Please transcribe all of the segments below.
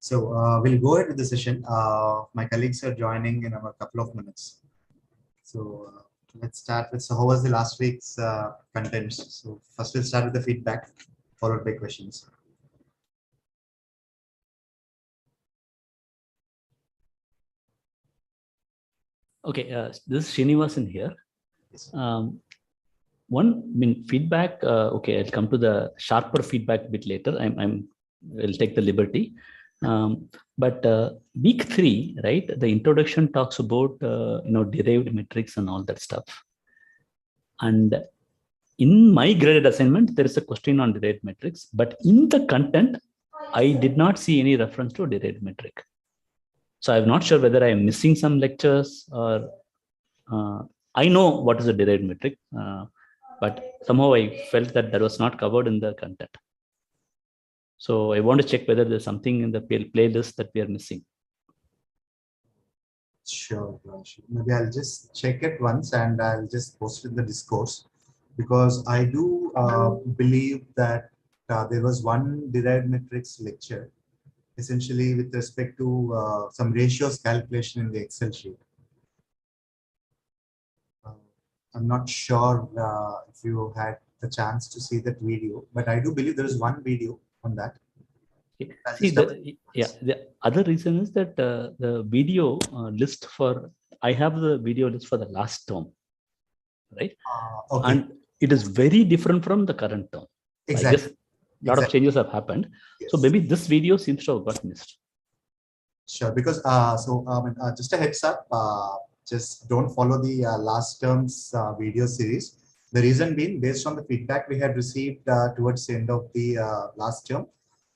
So we'll go ahead with the session. My colleagues are joining in a couple of minutes. So let's start with, so how was the last week's contents? So first we'll start with the feedback, followed by questions. Okay, this is Srinivasan here. Yes. Feedback. Okay, I'll come to the sharper feedback a bit later. I'll take the liberty. But week 3, right? The introduction talks about derived metrics and all that stuff. And in my graded assignment, there is a question on derived metrics, but in the content, I did not see any reference to a derived metric. So I'm not sure whether I'm missing some lectures or I know what is a derived metric, but somehow I felt that was not covered in the content. So I want to check whether there's something in the playlist that we are missing. Sure. Maybe I'll just check it once and I'll just post it in the discourse, because I do believe that there was one derived metrics lecture, essentially with respect to some ratios calculation in the Excel sheet. I'm not sure if you had the chance to see that video, but I do believe there is one video on that. See, the other reason is that the video list I have the video list for the last term, right? Okay. And it is very different from the current term. Exactly. I guess a lot of changes have happened. Yes. So maybe this video seems to have got missed. Sure, because just a heads up, just don't follow the last term's video series. The reason being, based on the feedback we had received towards the end of the last term,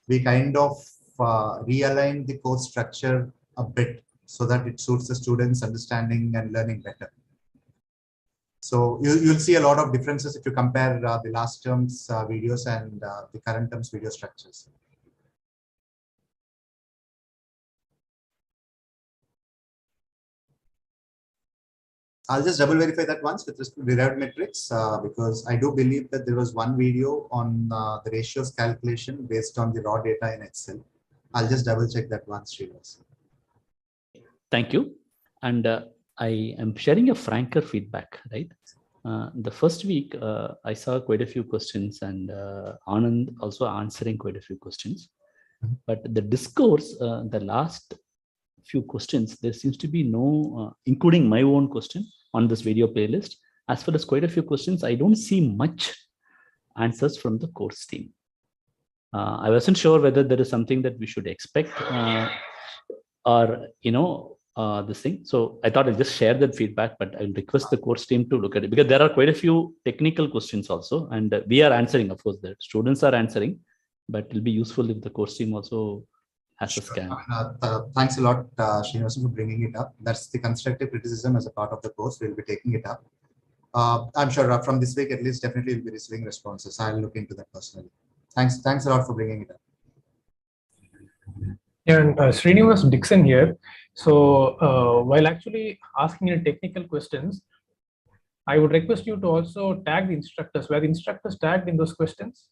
we kind of realign the course structure a bit so that it suits the students' understanding and learning better. So you'll see a lot of differences if you compare the last term's videos and the current term's video structures. I'll just double verify that once with respect to derived metrics, because I do believe that there was one video on the ratios calculation based on the raw data in Excel. I'll just double check that once, Srinivas. Thank you. And I am sharing a franker feedback, right? The first week, I saw quite a few questions and Anand also answering quite a few questions. But the discourse, the last few questions, there seems to be no, including my own question on this video playlist, as well as quite a few questions, I don't see much answers from the course team. I wasn't sure whether there is something that we should expect or, this thing. So I thought I'll just share that feedback, but I'll request the course team to look at it, because there are quite a few technical questions also, and we are answering, of course, the students are answering, but it'll be useful if the course team also has a scan. Thanks a lot, Srinivasan, for bringing it up. That's the constructive criticism as a part of the course. We'll be taking it up. I'm sure from this week, at least, definitely we'll be receiving responses. I'll look into that personally. Thanks a lot for bringing it up. Yeah, and Srinivas Dixon here. So while actually asking any technical questions, I would request you to also tag the instructors. Were the instructors tagged in those questions?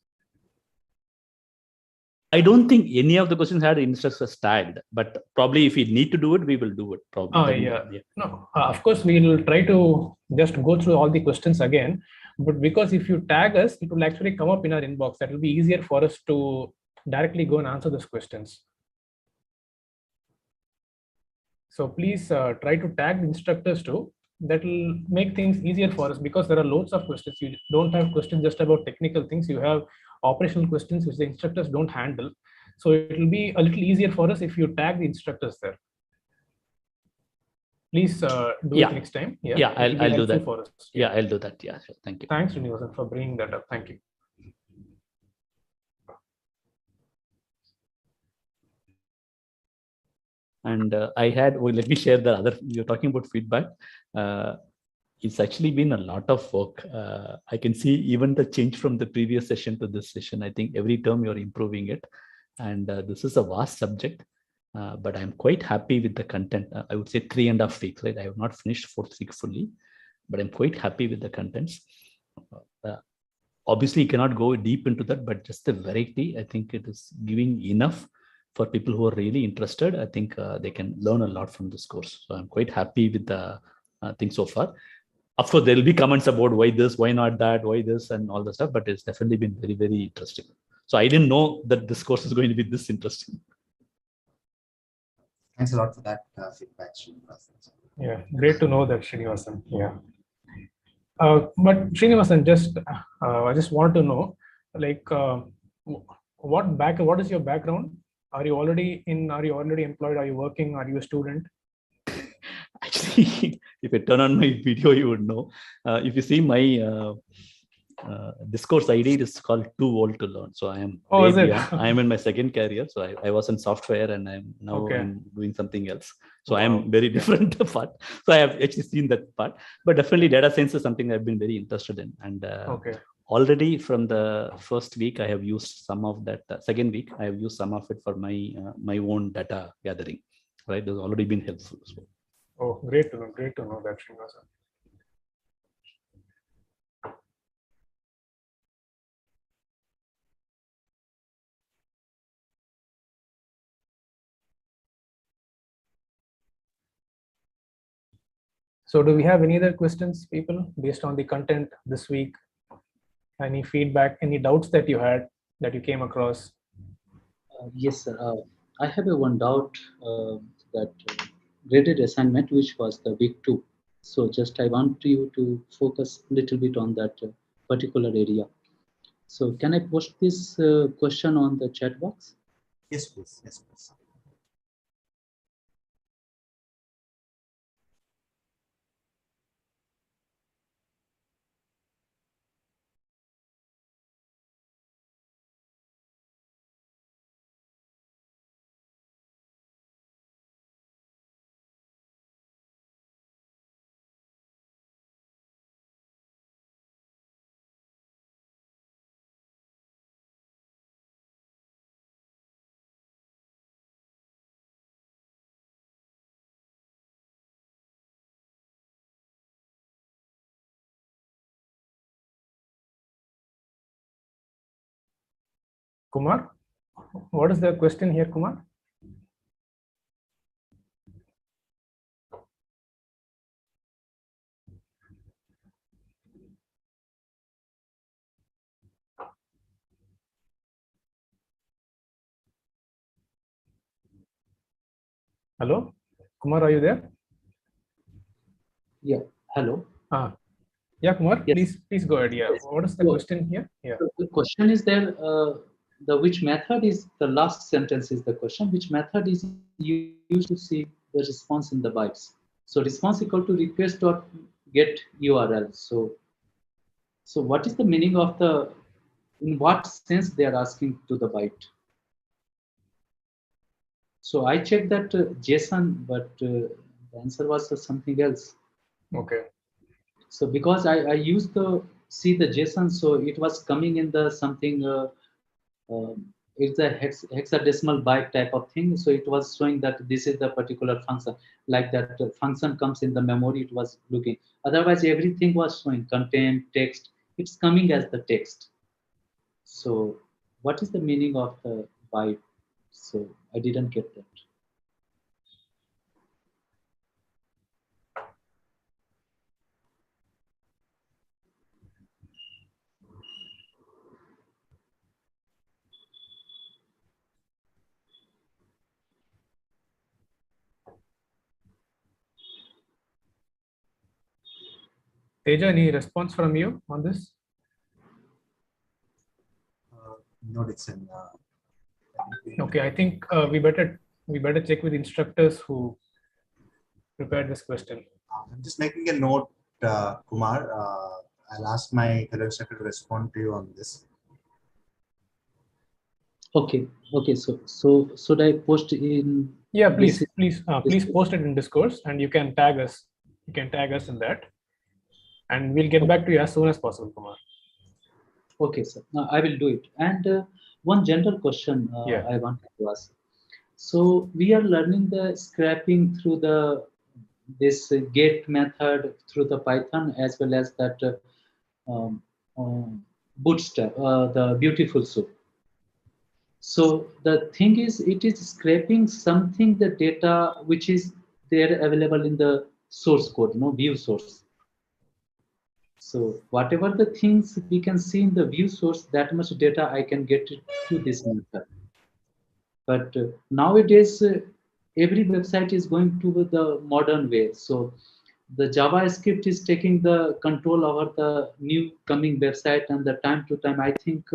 I don't think any of the questions had instructors tagged, but probably if we need to do it, we will do it. Probably. Yeah. No, of course, we will try to just go through all the questions again. But because if you tag us, it will actually come up in our inbox. That will be easier for us to directly go and answer those questions. So please try to tag the instructors too. That will make things easier for us, because there are loads of questions. You don't have questions just about technical things. You have operational questions which the instructors don't handle. So it will be a little easier for us if you tag the instructors there. Please do it next time. Yeah, I'll do that. For us. Yeah, I'll do that. Yeah, sure. Thank you. Thanks, Srinivasan, for bringing that up. Thank you. And let me share the other, you're talking about feedback. It's actually been a lot of work. I can see even the change from the previous session to this session. I think every term you're improving it. And this is a vast subject, but I'm quite happy with the content. I would say 3.5 weeks, right? I have not finished 4th week fully, but I'm quite happy with the contents. Obviously, you cannot go deep into that, but just the variety, I think it is giving enough for people who are really interested, I think they can learn a lot from this course. So I'm quite happy with the thing so far. Of course, there will be comments about why this, why not that, why this, and all the stuff, but it's definitely been very, very interesting. So I didn't know that this course is going to be this interesting. Thanks a lot for that feedback, Srinivasan. Yeah, great to know that, Srinivasan. Yeah. But Srinivasan, I just want to know, like, what is your background? Are you already employed? Are you working? Are you a student? Actually, if I turn on my video, you would know. If you see my discourse ID, it is called Too Old to Learn. So I am I am in my second career. So I was in software, and I'm now I'm doing something else. So I am very different part. So I have actually seen that part. But definitely data science is something I've been very interested in. And already from the first week, I have used some of that. Second week, I have used some of it for my own data gathering. Right, that's already been helpful. So. Oh, great to know that, Srinivasan. So do we have any other questions, people, based on the content this week? Any feedback, any doubts that you had, that you came across? Yes, sir. I have one doubt that graded assignment, which was the week 2. So just I want you to focus a little bit on that particular area. So can I post this question on the chat box? Yes, please. Yes, please. Kumar, what is the question here, Kumar? Hello, Kumar, are you there? Yeah. Hello. Yeah, Kumar, Yes. please go ahead. Yeah. Yes. What is the question here? Yeah. The question is there. The which method is the last sentence is the question. Which method is used to see the response in the bytes? So response equal to request dot get URL. So what is the meaning of in what sense they are asking to the byte? So I checked that JSON, but the answer was something else. Okay. So because I used to see the JSON, so it was coming in the something, it's a hexadecimal byte type of thing. So it was showing that this is the particular function, like that function comes in the memory, it was looking. Otherwise, everything was showing content, text, it's coming as the text. So what is the meaning of the byte? So I didn't get that. Teja, any response from you on this? No, Dixon. Okay, I think we better check with instructors who prepared this question. I'm just making a note, Kumar. I'll ask my fellow instructor to respond to you on this. Okay. So should I post in? Yeah, please post it in discourse, and you can tag us. You can tag us in that, and we'll get back to you as soon as possible, Kumar. Okay, sir. I will do it. And one general question I wanted to ask. So we are learning the scraping through this get method through the Python, as well as that um, bootstrap, the beautiful soup. So the thing is, it is scraping something, the data which is there available in the source code, view source. So whatever the things we can see in the view source, that much data I can get it through this method. But nowadays, every website is going to the modern way. So the JavaScript is taking the control over the new coming website, and the time to time, I think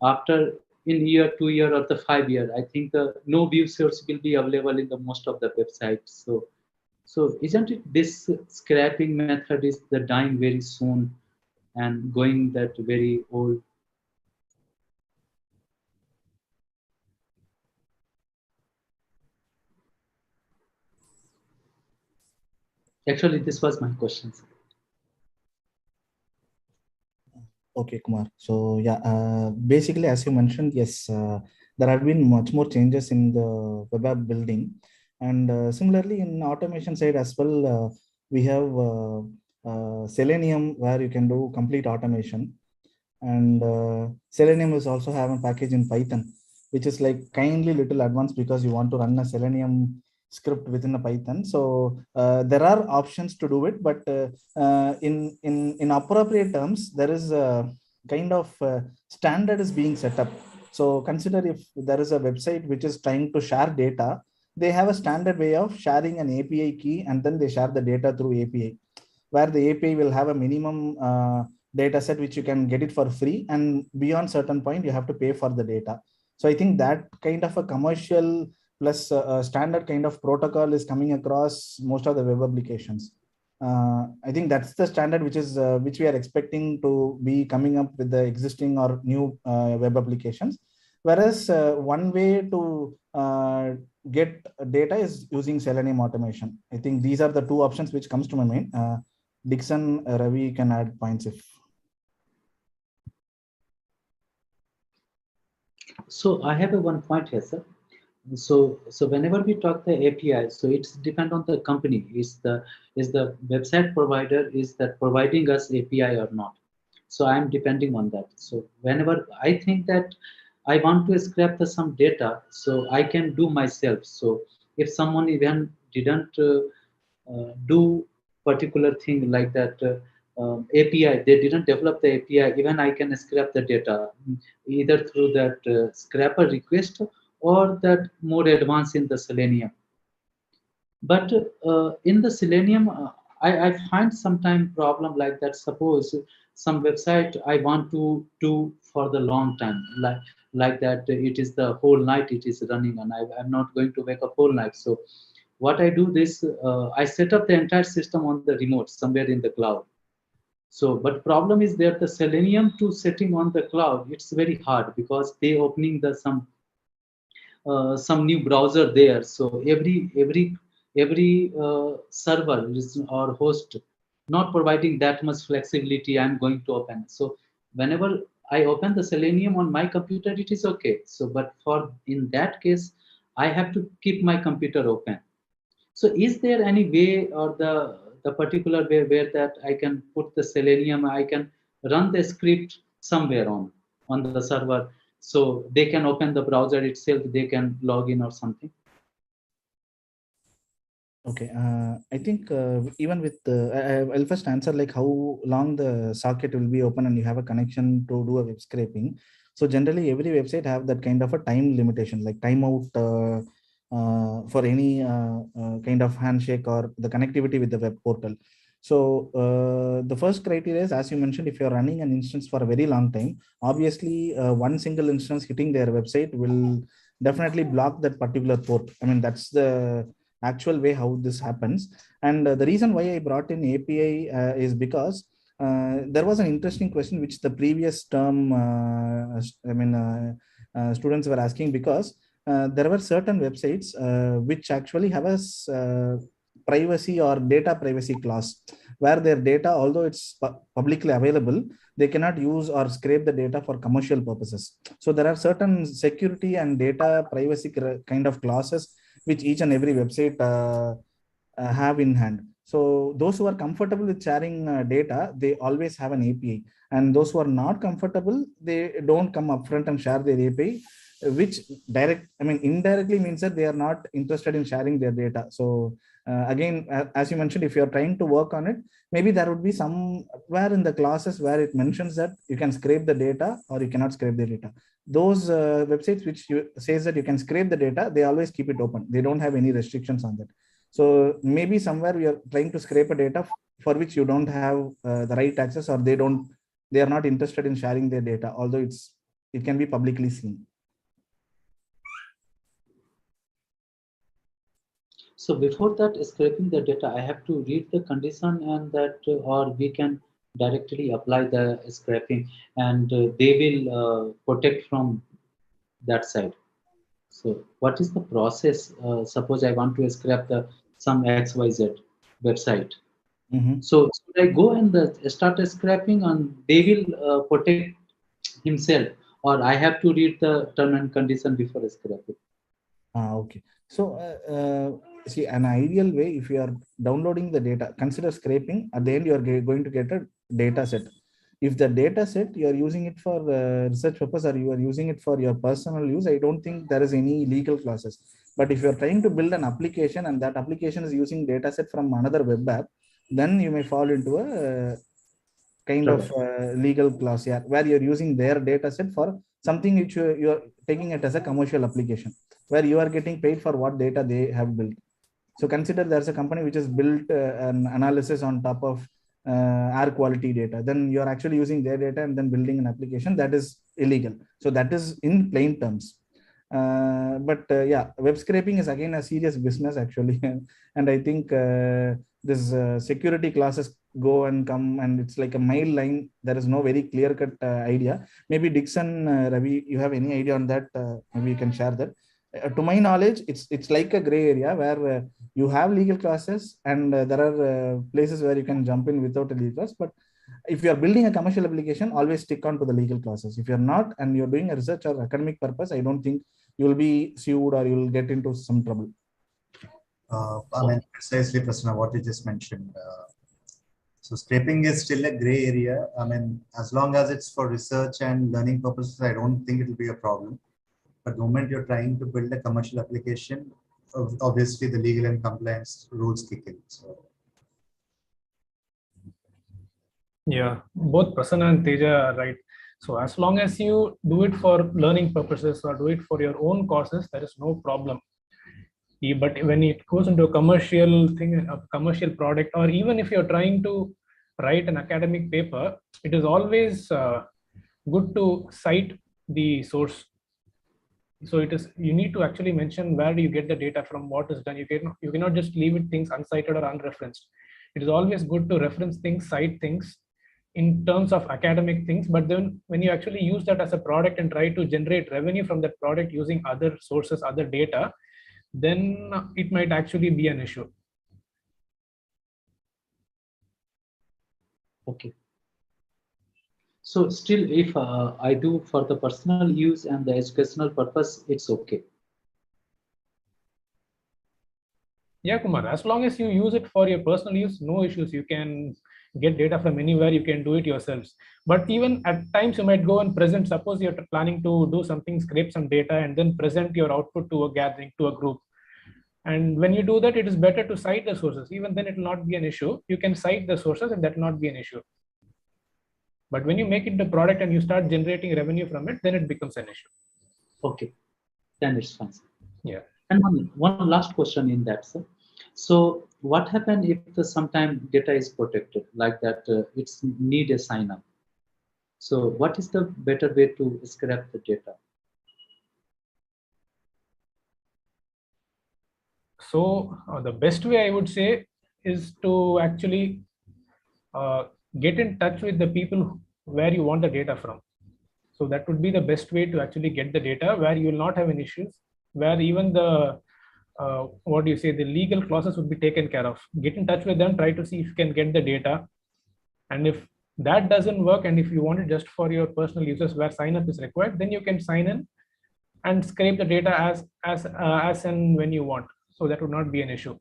after in year, 2 year, or the 5 year, I think the no view source will be available in the most of the websites. So isn't it this scraping method is the dying very soon and going that very old? Actually, this was my question. Okay, Kumar. So yeah, basically, as you mentioned, yes, there have been much more changes in the web app building, and similarly in automation side as well, we have Selenium where you can do complete automation, and Selenium is also have a package in Python, which is like kindly little advanced because you want to run a Selenium script within a Python. So there are options to do it, but in appropriate terms, there is a kind of standard is being set up. So consider if there is a website which is trying to share data, they have a standard way of sharing an API key, and then they share the data through API, where the API will have a minimum data set which you can get it for free, and beyond certain point you have to pay for the data. So I think that kind of a commercial plus standard kind of protocol is coming across most of the web applications. I think that's the standard which we are expecting to be coming up with the existing or new web applications. Whereas one way to get data is using Selenium automation. I think these are the two options which comes to my mind. Dixon, Ravi can add points if. So I have a one point here, sir. So whenever we talk the API, so it's depend on the company. Is the website provider is that providing us API or not? So I'm depending on that. So whenever I think that I want to scrap some data, so I can do myself. So if someone even didn't do particular thing like that API, they didn't develop the API, even I can scrap the data either through that scrapper request or that more advanced in the Selenium. But in the Selenium, I find sometime problem like that. Suppose some website I want to do for the long time, like that it is the whole night it is running, and I'm not going to wake up whole night. So what I do this, I set up the entire system on the remote somewhere in the cloud. So, but problem is that the Selenium to setting on the cloud, it's very hard because they opening the some new browser there. So every server or host not providing that much flexibility. I'm going to open. So whenever I open the Selenium on my computer, it is okay. So, but for in that case, I have to keep my computer open. So is there any way or the particular way where that I can put the Selenium, I can run the script somewhere on the server, so they can open the browser itself, they can log in or something? Okay, I think even with I'll first answer like how long the socket will be open and you have a connection to do a web scraping. So generally, every website have that kind of a time limitation, like timeout for any kind of handshake or the connectivity with the web portal. So the first criteria is, as you mentioned, if you're running an instance for a very long time, obviously one single instance hitting their website will definitely block that particular port. I mean, that's the actual way how this happens. And the reason why I brought in API is because there was an interesting question which the previous term students were asking, because there were certain websites which actually have a privacy or data privacy clause, where their data, although it's publicly available, they cannot use or scrape the data for commercial purposes. So there are certain security and data privacy kind of clauses which each and every website have in hand. So those who are comfortable with sharing data, they always have an API. And those who are not comfortable, they don't come upfront and share their API. which indirectly means that they are not interested in sharing their data. So again, as you mentioned, if you're trying to work on it, maybe there would be somewhere in the classes where it mentions that you can scrape the data or you cannot scrape the data. Those websites which says that you can scrape the data, they always keep it open. They don't have any restrictions on that. So maybe somewhere we are trying to scrape a data for which you don't have the right access, or they are not interested in sharing their data, although it can be publicly seen. So before that, scraping the data, I have to read the condition, and that, or we can directly apply the scraping, and they will protect from that side. So what is the process? Suppose I want to scrap some XYZ website. So should I go and start scraping, and they will protect himself, or I have to read the term and condition before scraping? Okay. So see, an ideal way, if you are downloading the data, consider scraping. At the end, you are going to get a data set. If the data set you are using it for research purpose, or you are using it for your personal use, I don't think there is any legal clauses. But if you are trying to build an application and that application is using data set from another web app, then you may fall into a kind of legal clause here, where you're using their data set for something which you're taking it as a commercial application, where you are getting paid for what data they have built. So consider there's a company which has built an analysis on top of air quality data. Then you're actually using their data and then building an application. That is illegal. So that is in plain terms. But yeah, web scraping is again a serious business actually. And I think this security classes go and come, and it's like a mile line. There is no very clear cut idea. Maybe Dixon, Ravi, you have any idea on that? Maybe you can share that. To my knowledge, it's like a gray area where you have legal classes, and there are places where you can jump in without a legal class. But if you are building a commercial application, always stick on to the legal classes. If you're not, and you're doing a research or academic purpose, I don't think you will be sued or you will get into some trouble. Precisely, Prasanna, what you just mentioned. So scraping is still a gray area. As long as it's for research and learning purposes, I don't think it will be a problem. But the moment you're trying to build a commercial application, obviously the legal and compliance rules kick in. So. Yeah, both Prasanna and Teja are right. So as long as you do it for learning purposes or do it for your own causes, there is no problem. But when it goes into a commercial thing, a commercial product, or even if you're trying to write an academic paper, it is always good to cite the source. So you need to actually mention where do you get the data from, what is done. You cannot just leave it things uncited or unreferenced. It is always good to reference things, cite things in terms of academic things. But then when you actually use that as a product and try to generate revenue from that product using other sources, other data, then it might actually be an issue. Okay. So still, if I do for the personal use and the educational purpose, it's okay. Yeah, Kumar, as long as you use it for your personal use, no issues. You can get data from anywhere, you can do it yourselves. But even at times you might go and present, suppose you're planning to do something, scrape some data and then present your output to a gathering, to a group. And when you do that, it is better to cite the sources. Even then it will not be an issue. You can cite the sources and that will not be an issue. But when you make it the product and you start generating revenue from it, then it becomes an issue. Okay, then it's fine. Yeah. And one last question in that, sir. So what happens if sometime data is protected like that? It's need a sign up. So what is the better way to scrap the data? So the best way I would say is to actually get in touch with the people where you want the data from. So that would be the best way to actually get the data, where you will not have any issues, where even the the legal clauses would be taken care of. Get in touch with them, try to see if you can get the data. And if that doesn't work, and if you want it just for your personal users where sign up is required, then you can sign in and scrape the data as and when you want. So that would not be an issue.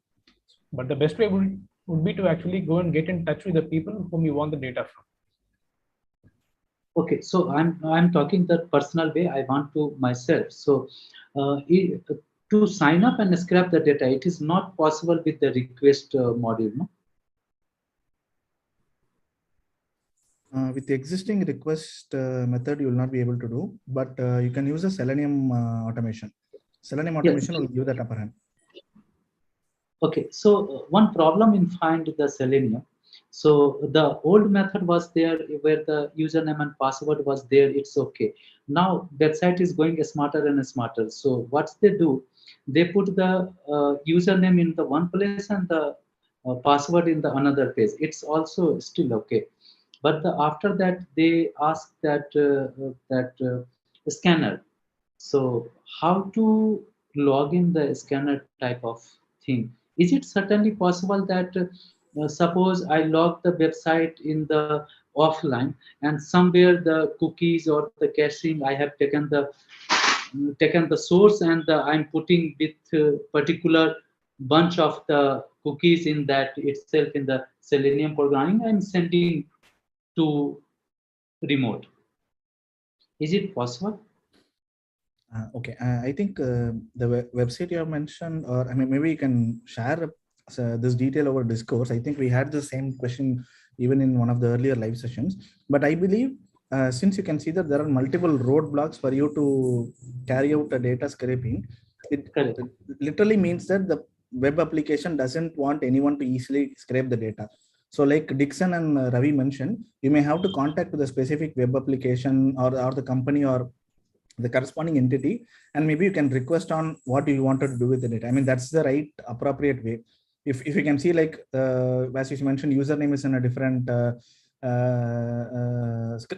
But the best way would be to actually go and get in touch with the people whom you want the data from. Okay, so I'm talking the personal way I want to myself. So to sign up and scrap the data, it is not possible with the request module, no? With the existing request method, you will not be able to do, but you can use a Selenium automation. Selenium Yes. automation will give that upper hand. Okay, so one problem in find the Selenium. So the old method was there where the username and password was there. It's okay. Now website is going smarter and smarter. So what they do, they put the username in the one place and the password in the another place. It's also still okay. But after that, they ask that scanner. So how to log in the scanner type of thing? Is it certainly possible that suppose I log the website in the offline and somewhere the cookies or the caching I have taken the source and I'm putting with particular bunch of the cookies in that itself in the Selenium programming I'm sending to remote. Is it possible? Okay, I think the website you have mentioned, or I mean, maybe you can share this detail over Discourse. I think we had the same question even in one of the earlier live sessions. But I believe since you can see that there are multiple roadblocks for you to carry out a data scraping, it Correct. literally means that the web application doesn't want anyone to easily scrape the data. So like Dixon and Ravi mentioned, you may have to contact the specific web application or the company or the corresponding entity, and maybe you can request on what you wanted to do with the data. I mean, that's the right appropriate way. If you can see, like as you mentioned, username is in a different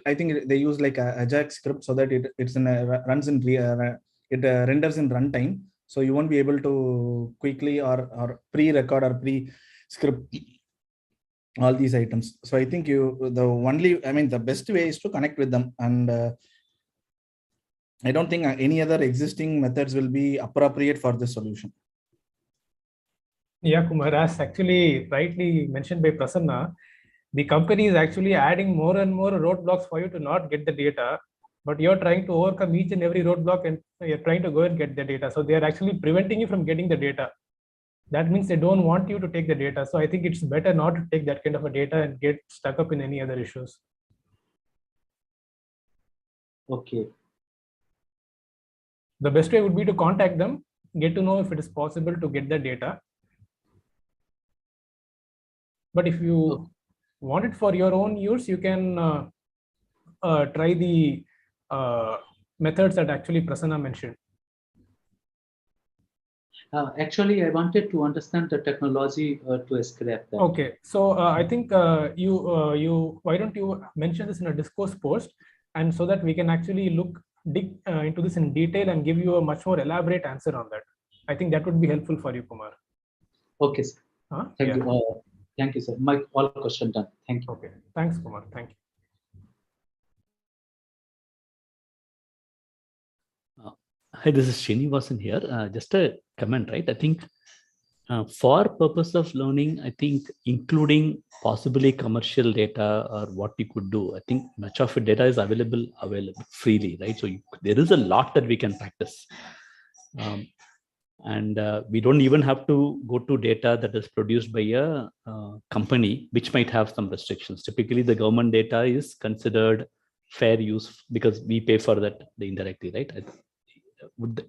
I think they use like a Ajax script so that it's in a runs in it renders in runtime, so you won't be able to quickly or pre-record or pre-script all these items. So I think the best way is to connect with them, and I don't think any other existing methods will be appropriate for this solution. Yeah, Kumar, as actually rightly mentioned by Prasanna, the company is actually adding more and more roadblocks for you to not get the data, but you're trying to overcome each and every roadblock and you're trying to go and get the data. So they are actually preventing you from getting the data. That means they don't want you to take the data. So I think it's better not to take that kind of a data and get stuck up in any other issues. Okay. The best way would be to contact them, get to know if it is possible to get the data. But if you want it for your own use, you can try the methods that actually Prasanna mentioned. Actually, I wanted to understand the technology to scrap that. Okay, so I think you why don't you mention this in a discourse post, and so that we can actually dig into this in detail and give you a much more elaborate answer on that. I think that would be helpful for you, Kumar. Okay, sir. Thank you. Thank you, sir. My all question done. Thank you. Okay, thanks, Kumar. Thank you. Hi, this is Srinivasan here. Just a comment, right? I think for purpose of learning, I think including possibly commercial data or what you could do, I think much of the data is available freely, right? So there is a lot that we can practice. And we don't even have to go to data that is produced by a company, which might have some restrictions. Typically, the government data is considered fair use because we pay for that indirectly, right?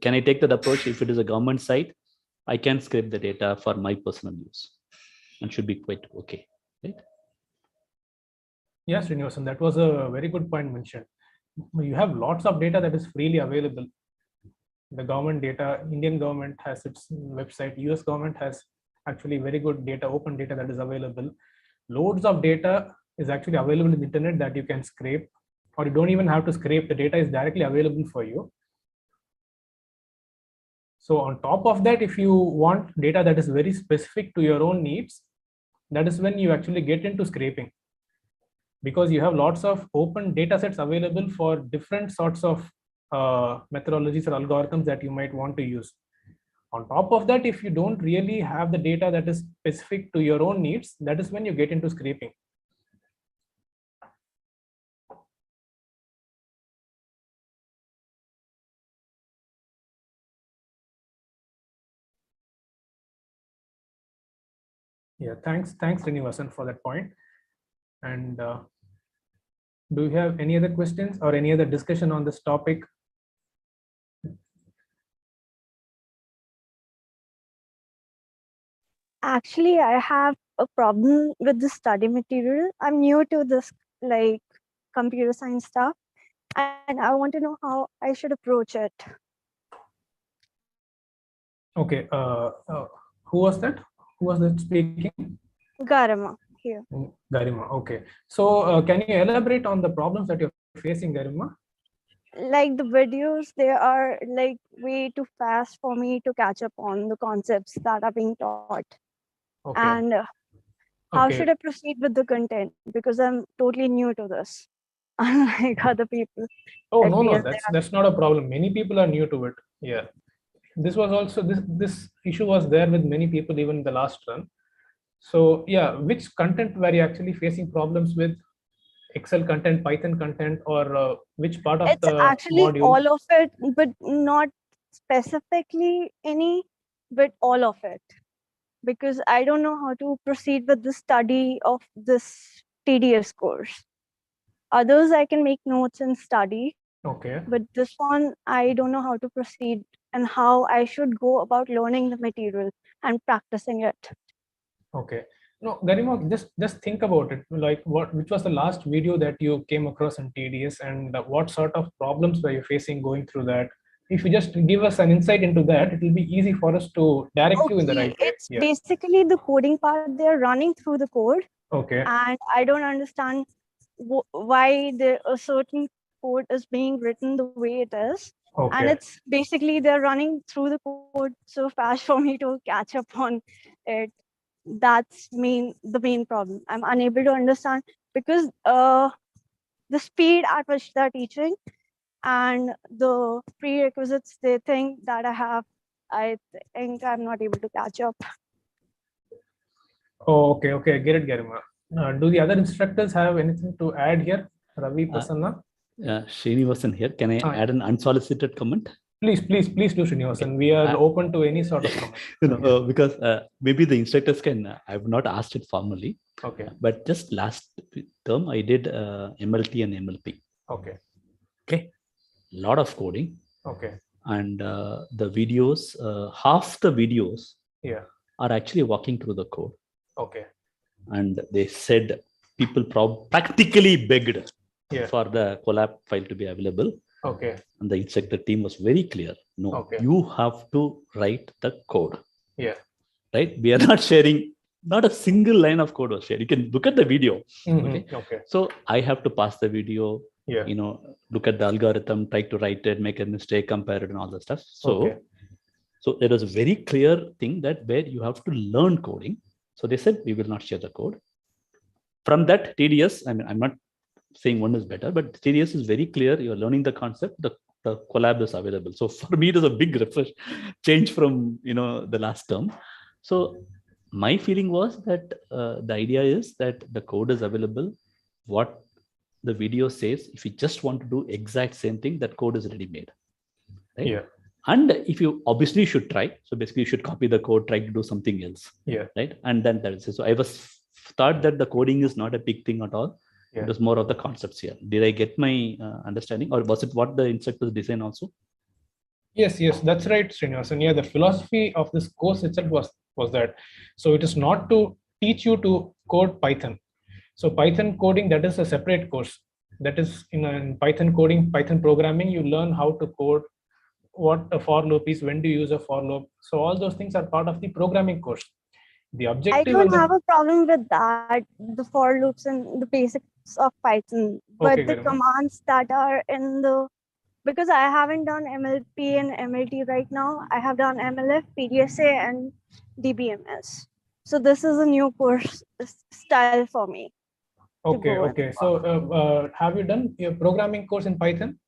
Can I take that approach? If it is a government site, I can scrape the data for my personal use and should be quite okay, right? Yes, Srinivasan, that was a very good point mentioned. You have lots of data that is freely available. The government data, Indian government has its website, US government has actually very good data, open data that is available. Loads of data is actually available in the internet that you can scrape, or you don't even have to scrape, the data is directly available for you. So on top of that, if you want data that is very specific to your own needs, that is when you actually get into scraping, because you have lots of open data sets available for different sorts of methodologies or algorithms that you might want to use. On top of that, if you don't really have the data that is specific to your own needs, that is when you get into scraping. Yeah, thanks, Srinivasan, for that point. And do you have any other questions or any other discussion on this topic? Actually, I have a problem with the study material. I'm new to this like computer science stuff, and I want to know how I should approach it. Okay, who was that? Who was that speaking? Garima here. Garima. Okay. So can you elaborate on the problems that you're facing, Garima? Like the videos, they are like way too fast for me to catch up on the concepts that are being taught. Okay. And how should I proceed with the content? Because I'm totally new to this, unlike other people. Oh, I no, feel that's not a problem. Many people are new to it. Yeah. This was also, this issue was there with many people even in the last run. So yeah, which content were you actually facing problems with? Excel content, Python content, or which part of it's the actually module? all of it, but not specifically any, but all of it. Because I don't know how to proceed with the study of this TDS course. Others I can make notes and study. Okay. But this one, I don't know how to proceed and how I should go about learning the material and practicing it. Okay. No, Garima, just think about it. Like which was the last video that you came across in TDS, and what sort of problems were you facing going through that? If you just give us an insight into that, it will be easy for us to direct you in the right way. It's basically the coding part. They're running through the code. Okay. And I don't understand why a certain code is being written the way it is. Okay. And it's basically they're running through the code so fast for me to catch up on it. That's the main problem. I'm unable to understand because the speed at which they're teaching and the prerequisites they think that I think I'm not able to catch up. Oh, okay, okay, I get it, Garima. Do the other instructors have anything to add here? Ravi, Prasanna? Srinivasan here. Can I add an unsolicited comment? Please do, Srinivasan. We are open to any sort of comment. Because maybe the instructors can, I've not asked it formally. Okay. But just last term, I did MLT and MLP. Okay. Okay. Lot of coding. Okay. And the videos, half the videos are actually walking through the code. Okay. And they said people practically begged for the collab file to be available. Okay. And the instructor team was very clear. No, you have to write the code. Yeah. Right? We are not sharing, not a single line of code was shared. You can look at the video. Okay. So I have to pass the video, look at the algorithm, try to write it, make a mistake, compare it and all that stuff. So, so there was a very clear thing that where you have to learn coding. So they said, we will not share the code. From that TDS, I mean, I'm not saying one is better, but TDS is very clear. You're learning the concept, the collab is available. So for me, it is a big refresh change from, the last term. So my feeling was that the idea is that the code is available. What the video says, if you just want to do exact same thing, that code is ready made. Right? Yeah. And if you obviously should try, so basically you should copy the code, try to do something else. Yeah. Right. And then that is it. So I thought that the coding is not a big thing at all. It was more of the concepts here. Did I get my understanding, or was it what the instructors design also? Yes, that's right, Srinivasan. Yeah, the philosophy of this course itself was that. So it is not to teach you to code Python. So Python coding, that is a separate course. That is in Python coding, Python programming, you learn how to code, what a for loop is, when to use a for loop. So all those things are part of the programming course. The objective. I don't have a problem with that, the for loops and the basics of Python, but the commands that are in because I haven't done MLP and MLT right now. I have done MLF, PDSA, and DBMS. So this is a new course style for me. Okay. So have you done your programming course in Python?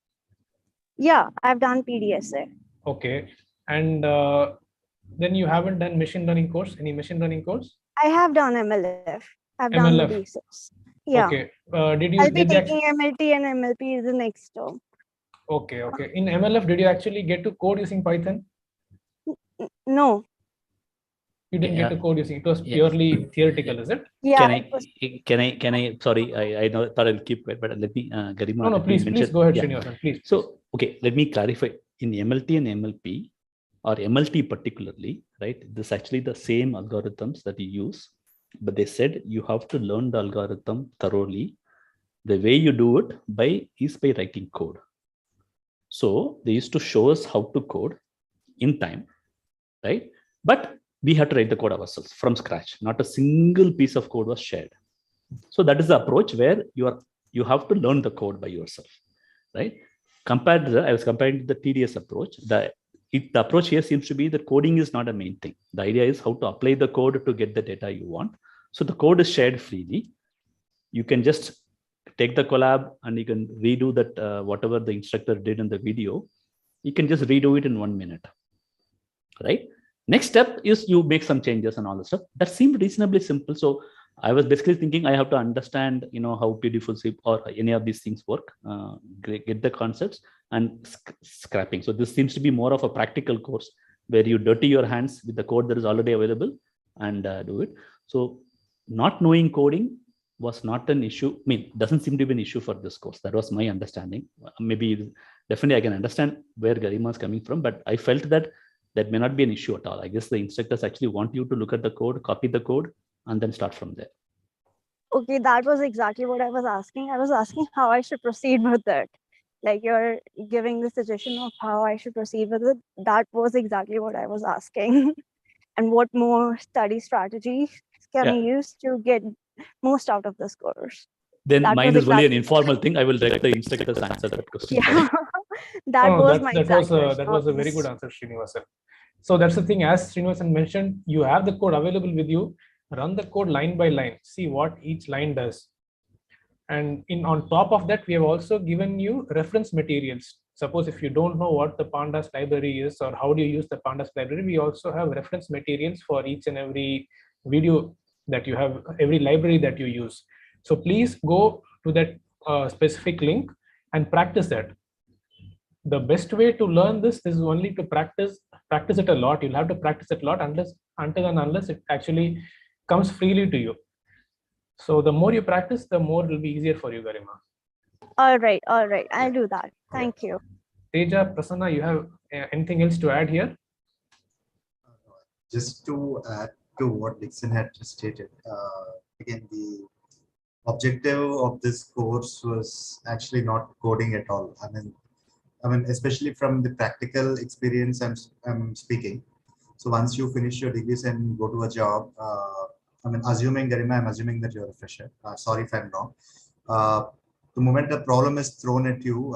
Yeah, I've done PDSA. Okay. And then you haven't done machine learning course? Any machine learning course? I have done MLF. I've done the basics. Yeah. Okay. I'll be taking MLT and MLP the next term. Okay. In MLF, did you actually get to code using Python? No. You didn't get to code using it. Was Yeah. purely theoretical, is it? Yeah, Can I, sorry, I know, thought I'll keep it, but let me, Garima. No, please go ahead, Srinivasan, please. So, okay, let me clarify. In MLT and MLP, or MLT particularly, right? This is actually the same algorithms that you use, but they said you have to learn the algorithm thoroughly. The way you do it is by writing code. So they used to show us how to code in time, right? But we had to write the code ourselves from scratch. Not a single piece of code was shared. So that is the approach where you have to learn the code by yourself, right? I was comparing to the TDS approach. The approach here seems to be that coding is not a main thing. The idea is how to apply the code to get the data you want. So the code is shared freely. You can just take the collab and you can redo that whatever the instructor did in the video. You can just redo it in 1 minute, right? Next step is you make some changes and all the stuff. That seemed reasonably simple. So I was basically thinking I have to understand, how beautiful shape or any of these things work, get the concepts and scrapping. So this seems to be more of a practical course where you dirty your hands with the code that is already available and do it. So not knowing coding was not an issue. I mean, doesn't seem to be an issue for this course. That was my understanding. Maybe definitely I can understand where Garima is coming from, but I felt that may not be an issue at all. I guess the instructors actually want you to look at the code, copy the code, and then start from there. Okay, that was exactly what I was asking. I was asking how I should proceed with it. Like you're giving the suggestion of how I should proceed with it. That was exactly what I was asking. And what more study strategies can I use to get most out of this course? Then mine is only an informal thing. I will let the instructors answer that question. Yeah, that was a very good answer, Srinivasan. So that's the thing, as Srinivasan mentioned, you have the code available with you. Run the code line by line, see what each line does. And on top of that, we have also given you reference materials. Suppose if you don't know what the pandas library is or how do you use the pandas library, we also have reference materials for each and every video that you have, every library that you use. So please go to that specific link and practice that. The best way to learn this is only to practice it a lot. You'll have to practice it a lot until and unless it actually comes freely to you. So the more you practice, the more it will be easier for you, Garima. All right. I'll do that. Thank you. Teja, Prasanna, you have anything else to add here? Just to add to what Dixon had just stated, again, the objective of this course was actually not coding at all. I mean, especially from the practical experience I'm speaking. So once you finish your degrees and go to a job, assuming, Garima, I'm assuming that you're a fresher. Sorry if I'm wrong. The moment the problem is thrown at you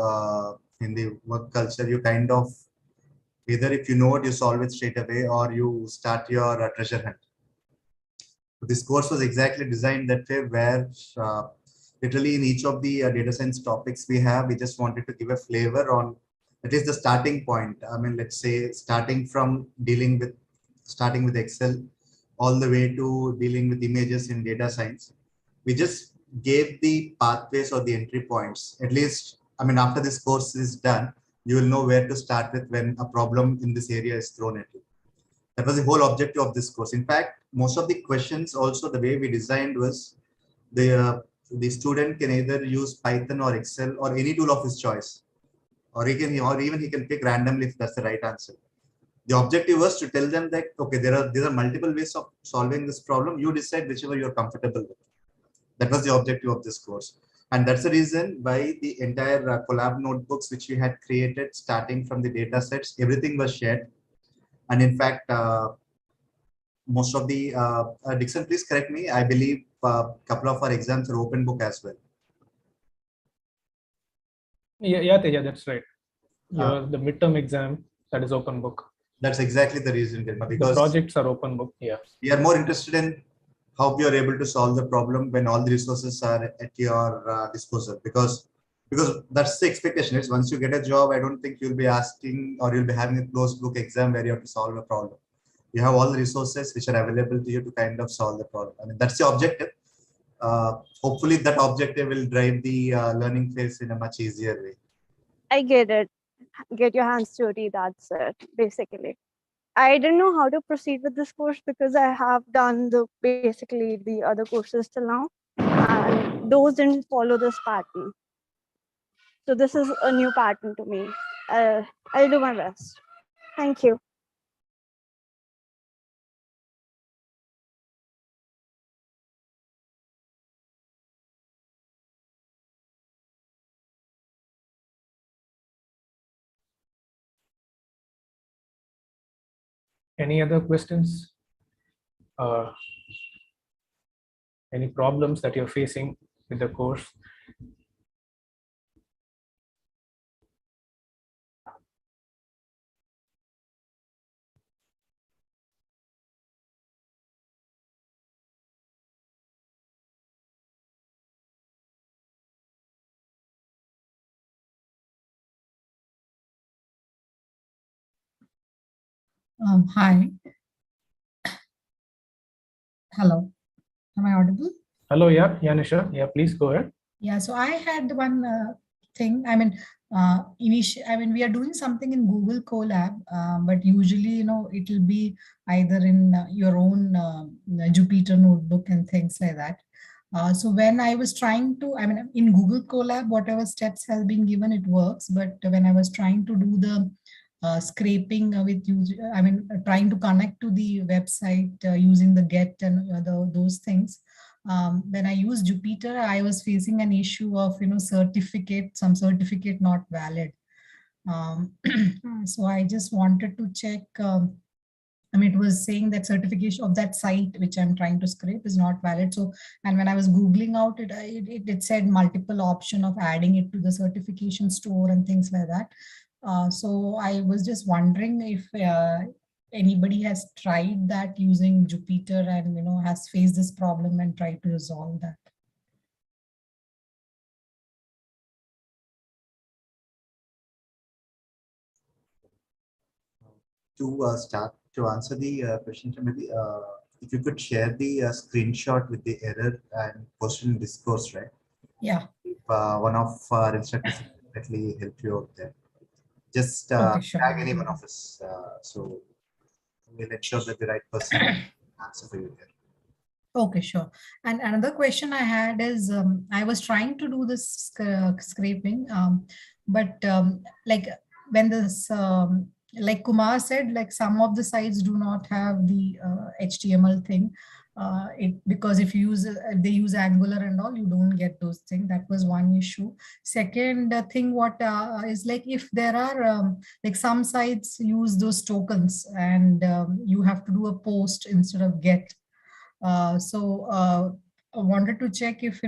in the work culture, you kind of, either if you know it, you solve it straight away, or you start your treasure hunt. So this course was exactly designed that way, where literally in each of the data science topics we have, we just wanted to give a flavor on at least the starting point. I mean, let's say starting with Excel all the way to dealing with images in data science. We just gave the pathways or the entry points. At least, after this course is done, you will know where to start with when a problem in this area is thrown at you. That was the whole objective of this course. In fact, most of the questions also, the way we designed was the student can either use Python or Excel or any tool of his choice, or even he can pick randomly if that's the right answer. The objective was to tell them that, okay, there are multiple ways of solving this problem. You decide whichever you're comfortable with. That was the objective of this course. And that's the reason why the entire collab notebooks which we had created, starting from the data sets, everything was shared. And in fact, most of the, Dixon, please correct me, I believe a couple of our exams are open book as well. Yeah, Teja, that's right. The midterm exam, that is open book. That's exactly the reason, because the projects are open book. Yeah, we are more interested in how you are able to solve the problem when all the resources are at your disposal, because that's the expectation. Is once you get a job, I don't think you'll be asking or you'll be having a closed book exam where you have to solve a problem. You have all the resources which are available to you to kind of solve the problem. That's the objective. Hopefully that objective will drive the learning phase in a much easier way. I get it. Get your hands dirty. That's it, basically. I didn't know how to proceed with this course because I have done basically the other courses till now, and those didn't follow this pattern. So this is a new pattern to me. I'll do my best. Thank you. Any other questions? Any problems that you're facing with the course? Hi. Hello. Am I audible? Hello, yeah, Yanisha. Yeah, please go ahead. Yeah, so I had one thing. I mean, we are doing something in Google Colab, but usually, it will be either in your own Jupyter notebook and things like that. So when I was trying to, in Google Colab, whatever steps has been given, it works. But when I was trying to do the scraping with trying to connect to the website using the get and those things, when I used Jupyter, I was facing an issue of, some certificate not valid. So I just wanted to check. It was saying that certification of that site which I'm trying to scrape is not valid. So, and when I was Googling out it said multiple option of adding it to the certification store and things like that. So I was just wondering if anybody has tried that using Jupyter and, has faced this problem and tried to resolve that. To start to answer the question, maybe if you could share the screenshot with the error and post it in Discourse, right? Yeah. If one of our instructors can definitely help you out there. Just Okay, sure. tag any one of us, so we'll ensure that the right person answer for you there. Okay, sure. And another question I had is, I was trying to do this scraping, but like when this, like Kumar said, like some of the sites do not have the HTML thing. Because if you use, if they use Angular and all, you don't get those things. That was one issue. Second thing, what is like if there are like some sites use those tokens and you have to do a post instead of get. I wanted to check if,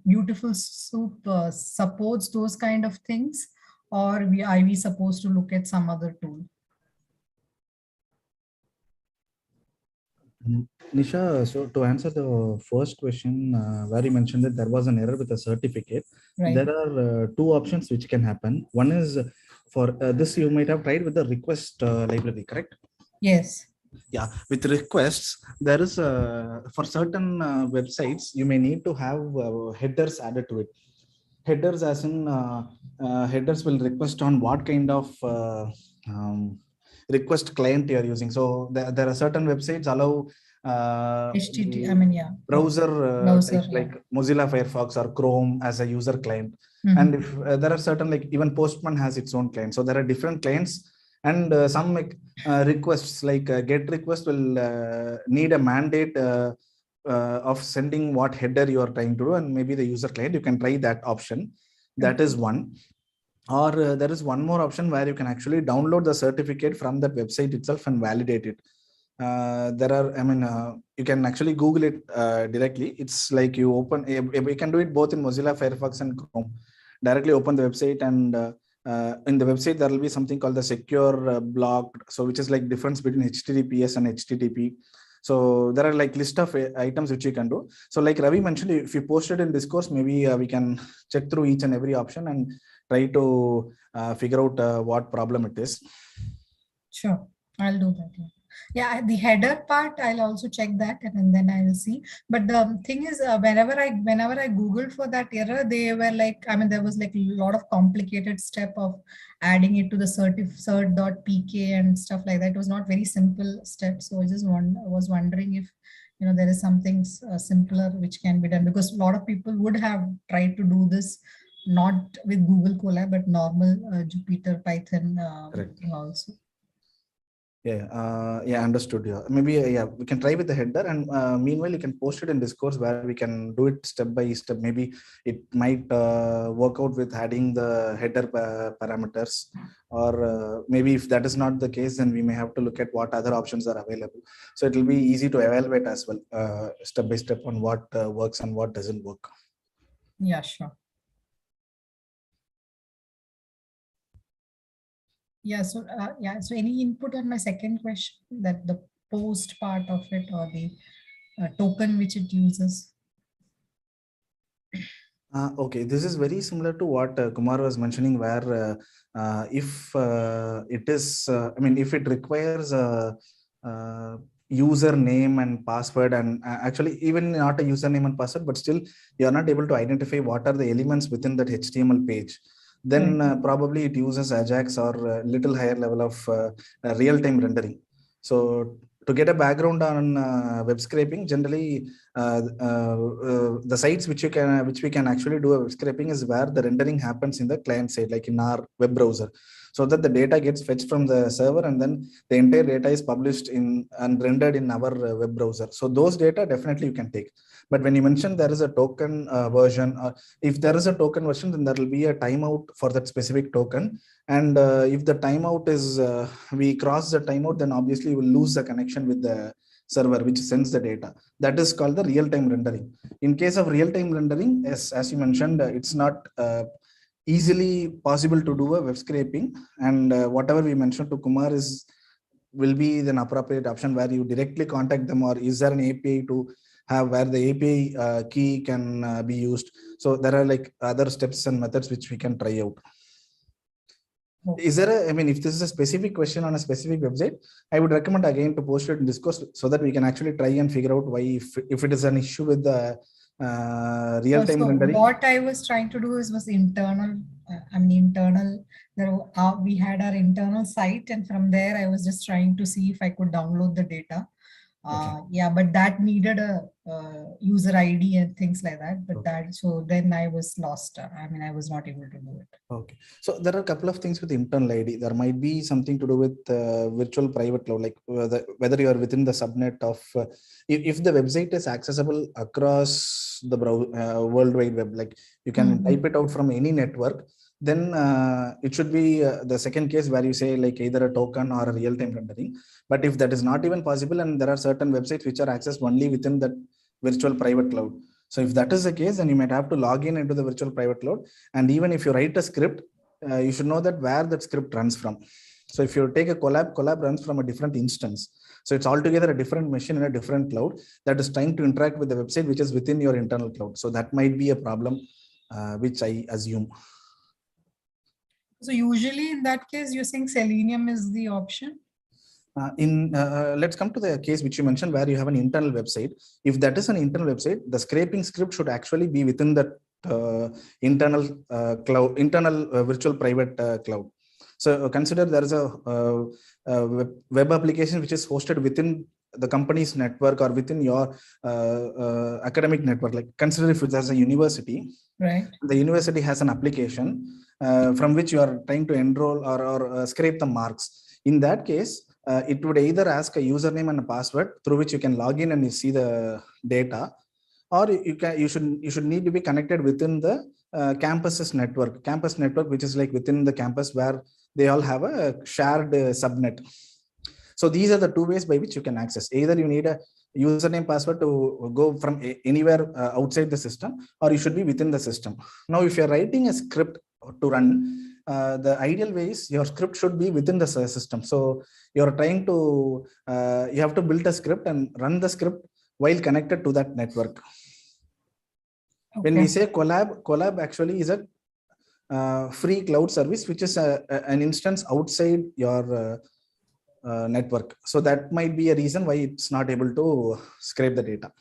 Beautiful Soup supports those kind of things, or are we supposed to look at some other tool? Nisha, so to answer the first question, where you mentioned that there was an error with a certificate, Right. there are two options which can happen. One is for this, you might have tried with the request library, correct? Yes. Yeah, with requests, there is for certain websites, you may need to have headers added to it. Headers as in headers will request on what kind of request client you are using. So there are certain websites allow browser types like Mozilla Firefox or Chrome as a user client. And if there are certain, like even Postman has its own client. So there are different clients, and some requests like get request will need a mandate of sending what header you are trying to do, and maybe the user client, you can try that option. That is one. Or there is one more option where you can actually download the certificate from that website itself and validate it. There are, you can actually Google it directly. It's like you open, you can do it both in Mozilla Firefox and Chrome. Directly open the website, and in the website there will be something called the secure blocked, so which is like difference between HTTPS and HTTP. So there are like list of items which you can do. So like Ravi mentioned, if you post it in Discourse, maybe we can check through each and every option and try to figure out what problem it is. Sure, I'll do that. Yeah. Yeah, the header part, I'll also check that, and then I will see. But the thing is, whenever I Googled for that error, they were like, I mean, there was like a lot of complicated step of adding it to the cert.pk and stuff like that. It was not very simple step. So I just was wondering if, you know, there is something simpler which can be done, because a lot of people would have tried to do this, not with Google Colab, but normal Jupyter Python thing also. Yeah, understood. Yeah, maybe yeah, we can try with the header, and meanwhile you can post it in Discourse where we can do it step by step. Maybe it might work out with adding the header parameters, or maybe if that is not the case, then we may have to look at what other options are available. So it will be easy to evaluate as well, step by step, on what works and what doesn't work. Yeah, sure. Yeah, so so any input on my second question, that the post part of it, or the token which it uses? Okay, this is very similar to what Kumar was mentioning, where if it is, I mean, if it requires a, username and password, and actually even not a username and password, but still you are not able to identify what are the elements within that HTML page, then probably it uses Ajax or a little higher level of real-time rendering. So to get a background on web scraping, generally the sites which we can actually do a web scraping is where the rendering happens in the client side, like in our web browser, so that the data gets fetched from the server and then the entire data is published in and rendered in our web browser. So those data definitely you can take. But when you mentioned there is a token version, if there is a token version, then there will be a timeout for that specific token. And if the timeout is, we cross the timeout, then obviously we will lose the connection with the server which sends the data. That is called the real-time rendering. In case of real-time rendering, as you mentioned, it's not easily possible to do a web scraping. And whatever we mentioned to Kumar will be an appropriate option where you directly contact them, or is there an API to have where the API key can be used. So there are like other steps and methods which we can try out. Is there a, I mean, if this is a specific question on a specific website, I would recommend again to post it in Discourse so that we can actually try and figure out why, if it is an issue with the real-time rendering. What I was trying to do was internal. I mean, internal. We had our internal site, and from there I was just trying to see if I could download the data. Yeah, but that needed a user ID and things like that. But so then I was lost. I mean, I was not able to do it. Okay, so there are a couple of things with internal ID. There might be something to do with virtual private cloud, like whether you are within the subnet of, if the website is accessible across the World Wide Web, like you can type it out from any network, then it should be the second case where you say like either a token or a real-time rendering. But if that is not even possible, and there are certain websites which are accessed only within that virtual private cloud. So if that is the case, then you might have to log in into the virtual private cloud. And even if you write a script, you should know that where that script runs from. So if you take a collab runs from a different instance. So it's altogether a different machine in a different cloud that is trying to interact with the website, which is within your internal cloud. So that might be a problem, which I assume. So usually in that case, you're saying Selenium is the option? Let's come to the case which you mentioned where you have an internal website. If that is an internal website, the scraping script should actually be within that internal cloud, internal virtual private cloud. So consider there is a web application which is hosted within the company's network or within your academic network. Like consider if there's a university, right? The university has an application from which you are trying to enroll or scrape the marks. In that case, it would either ask a username and a password through which you can log in and you see the data, or you should need to be connected within the campus network, which is like within the campus where they all have a shared subnet. So these are the two ways by which you can access. Either you need a username password to go from anywhere outside the system, or you should be within the system. Now, if you're writing a script to run, the ideal way is your script should be within the system. So you're trying to, you have to build a script and run the script while connected to that network. Okay. When we say collab actually is a free cloud service, which is an instance outside your network. So that might be a reason why it's not able to scrape the data.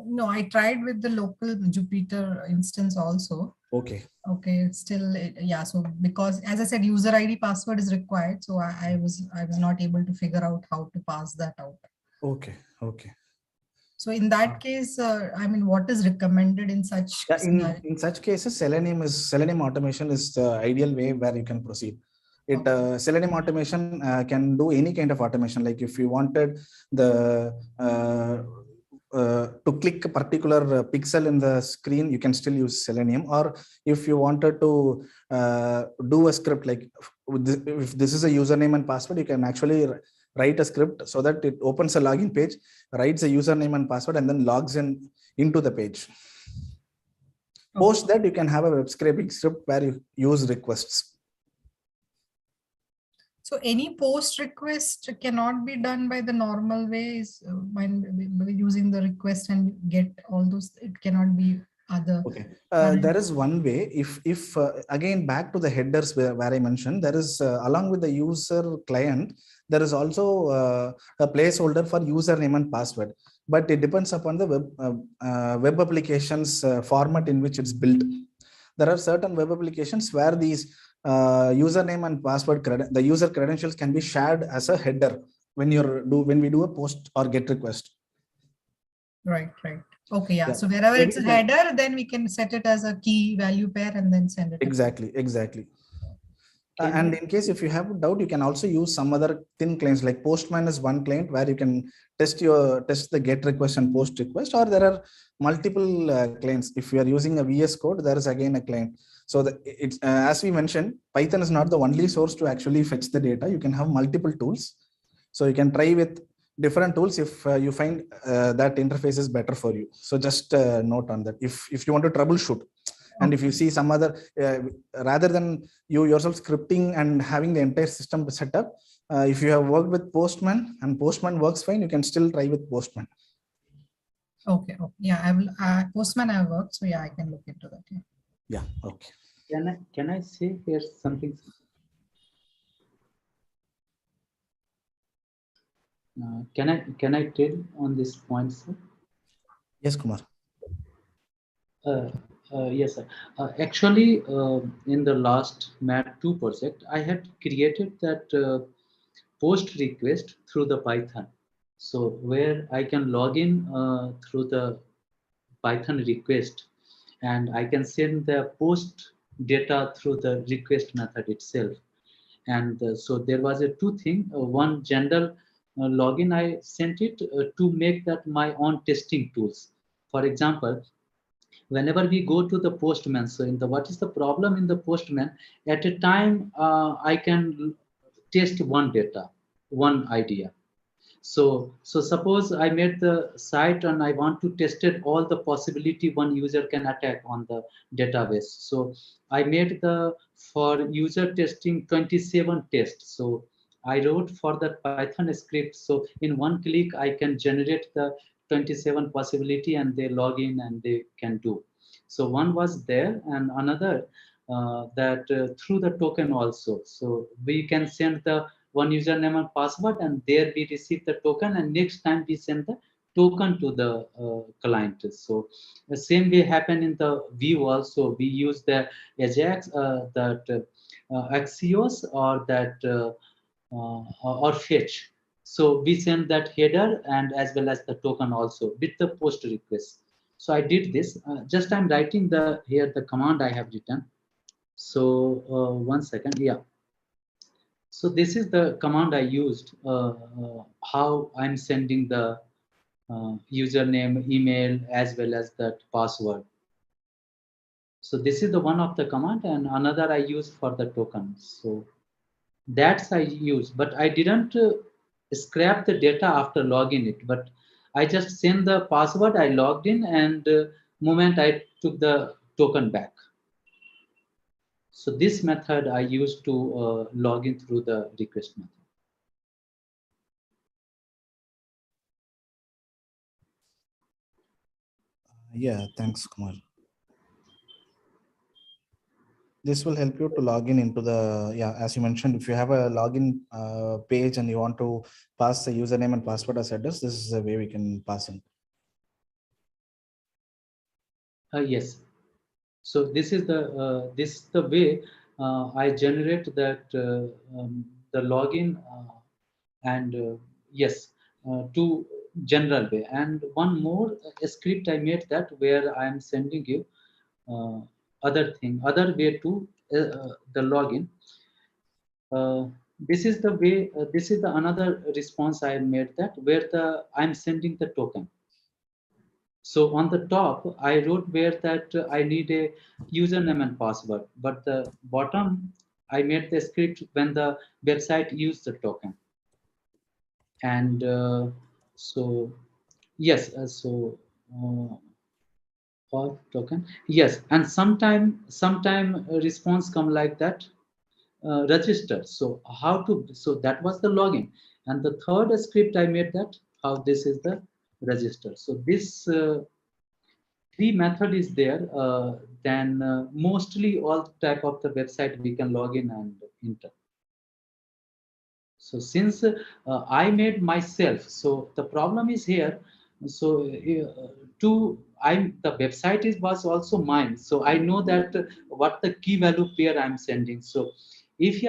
No, I tried with the local Jupyter instance also. Okay. Okay, still, yeah. So because, as I said, user ID password is required. So I was not able to figure out how to pass that out. Okay. Okay. So in that case, I mean, what is recommended in such scenario? In such cases, Selenium automation is the ideal way where you can proceed. Selenium automation can do any kind of automation. Like if you wanted the to click a particular pixel in the screen, you can still use Selenium. Or if you wanted to do a script, like if this is a username and password, you can actually write a script so that it opens a login page, writes a username and password, and then logs in into the page. Post that, you can have a web scraping script where you use requests. So any post request cannot be done by the normal ways when using the request and get all those. It cannot be other. Okay, there is one way. If again back to the headers where I mentioned, there is along with the user client, there is also a placeholder for username and password. But it depends upon the web applications format in which it's built. There are certain web applications where these username and password the user credentials can be shared as a header when we do a post or get request. Right. Okay, yeah. So wherever maybe it's a header, then we can set it as a key value pair and then send it. Exactly. And in case if you have doubt, you can also use some other thin clients, like Postman is one client where you can test the get request and post request, or there are multiple clients. If you are using a VS Code, there is again a client. So it's as we mentioned, Python is not the only source to actually fetch the data. You can have multiple tools. So you can try with different tools if you find that interface is better for you. So just note on that if you want to troubleshoot. And if you see some other, rather than you yourself scripting and having the entire system set up, if you have worked with Postman and Postman works fine, you can still try with Postman. Okay. Yeah, I will. Postman I worked, so yeah, I can look into that. Yeah. Okay. Can I say here something? Can I tell on this point, sir? Yes, Kumar. Yes, sir. Actually, in the last Mat 2 project, I had created that post request through the Python. So where I can log in through the Python request, and I can send the post data through the request method itself. And so there was a two thing. One general login, I sent it to make that my own testing tools. For example, whenever we go to the postman, so in the what is the problem in the postman, at a time I can test one data, one idea. So suppose I made the site and I want to test it all the possibility one user can attack on the database. So I made the for user testing 27 tests. So I wrote for that Python script. So in one click I can generate the 27 possibility and they log in and they can do. So one was there, and another that through the token also. So we can send the one username and password, and there we receive the token, and next time we send the token to the client. So the same way happen in the view also. We use the Ajax, that Axios, or that or fetch. So we send that header and as well as the token also with the post request. So I did this. Just I'm writing the here the command I have written. So 1 second, yeah. So this is the command I used, how I'm sending the username, email, as well as that password. So this is the one of the command, and another I used for the token. So that's I used, but I didn't scrap the data after logging it, but I just sent the password, I logged in, and moment I took the token back. So this method I used to log in through the request method. Yeah, thanks, Kumar. This will help you to log in into the, as you mentioned, if you have a login page and you want to pass the username and password as address, this is the way we can pass in. Yes. So this is the way I generate that the login and yes, to general way. And one more script I made that where I am sending you other way to the login. This is the way. This is the another response I made that where I'm sending the token. So on the top, I wrote where that I need a username and password, but the bottom, I made the script when the website used the token. And so, yes, or token, yes. And sometime a response come like that, register. So so that was the login. And the third script I made that how this is the register. So this three method is there, then mostly all type of the website we can log in and enter. So since I made myself, so the problem is here. So the website was also mine. So I know that what the key value pair I'm sending. So if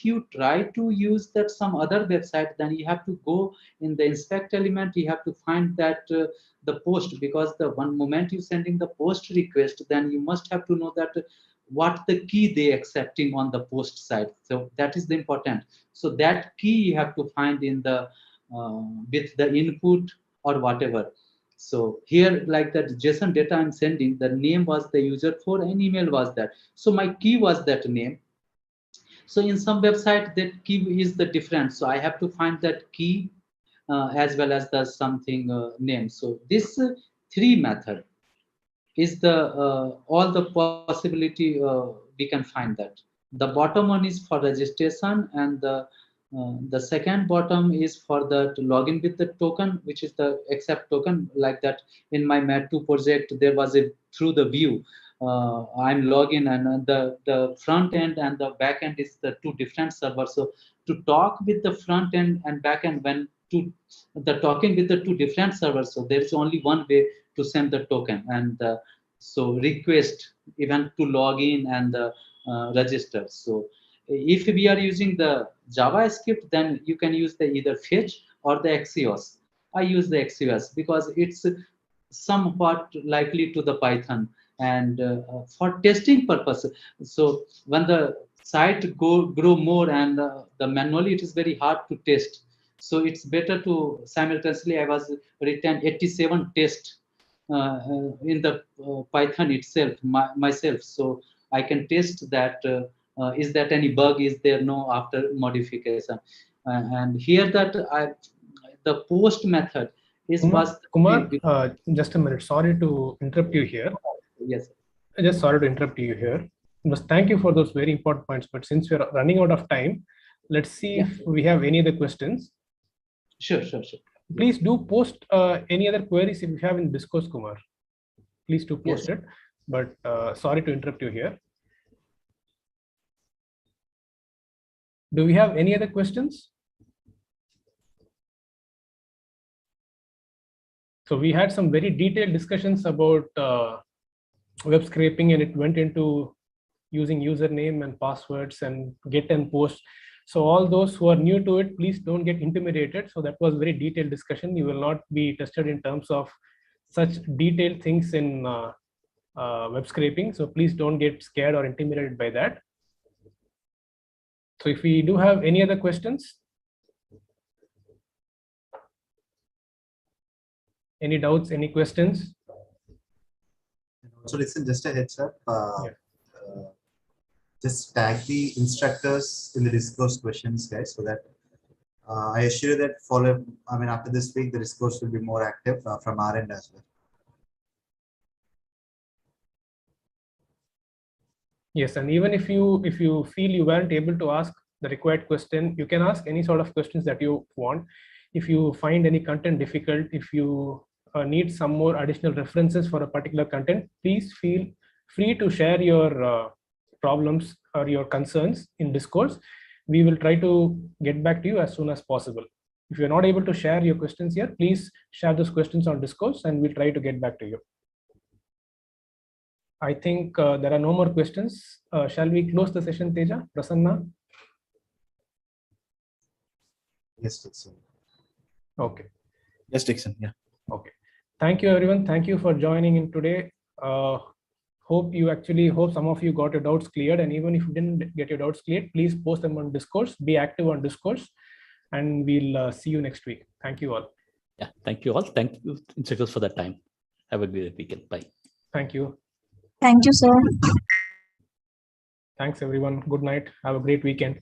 you try to use that some other website, then you have to go in the inspect element. You have to find that the post, because the one moment you sending the post request, then you must have to know that what the key they accepting on the post side. So that is the important. So that key you have to find in the with the input or whatever. So here, like that JSON data I'm sending, the name was the user for and email was that. So my key was that name. So in some website that key is the different. So I have to find that key as well as the something name. So this three method is the all the possibility we can find that. The bottom one is for registration, and the second bottom is for the to login with the token, which is the accept token. Like that in my Mat2 project, there was a through the view. I'm login, and the front end and the back end is the two different servers. So to talk with the front end and back end, when to the talking with the two different servers, so there is only one way to send the token, and so request even to log in and register. So if we are using the JavaScript, then you can use the either fetch or the Axios. I use the Axios because it's somewhat likely to the Python, and for testing purpose. So when the site grow more and the manually, it is very hard to test. So it's better to simultaneously. I was written 87 test in the Python itself myself, so I can test that is that any bug is there, no, after modification. And here that the post method is Kumar, just a minute. Sorry to interrupt you here. Yes. Just sorry to interrupt you here. But thank you for those very important points. But since we're running out of time, let's see if we have any other questions. Sure. Please do post any other queries if you have in Discourse, Kumar. Please do post it. But sorry to interrupt you here. Do we have any other questions? So we had some very detailed discussions about web scraping, and it went into using username and passwords and get and post. So all those who are new to it, please don't get intimidated. So that was very detailed discussion. You will not be tested in terms of such detailed things in web scraping. So please don't get scared or intimidated by that. So if we do have any other questions, any doubts, any questions? So listen, just a heads up. Just tag the instructors in the discourse questions, guys, so that I assure you that after this week, the discourse will be more active from our end as well. Yes, and even if you feel you weren't able to ask the required question, you can ask any sort of questions that you want. If you find any content difficult, if you need some more additional references for a particular content, please feel free to share your problems or your concerns in Discourse, we will try to get back to you as soon as possible. If you're not able to share your questions here, please share those questions on Discourse and we'll try to get back to you. I think there are no more questions. Shall we close the session, Teja? Prasanna? Yes, Dixon. Okay. Yes, Dixon. Yeah. Okay. Thank you, everyone. Thank you for joining in today. Hope some of you got your doubts cleared. And even if you didn't get your doubts cleared, please post them on Discourse. Be active on Discourse. And we'll see you next week. Thank you all. Yeah, thank you all. Thank you, instructors, for that time. Have a great weekend. Bye. Thank you. Thank you, sir. Thanks, everyone. Good night. Have a great weekend.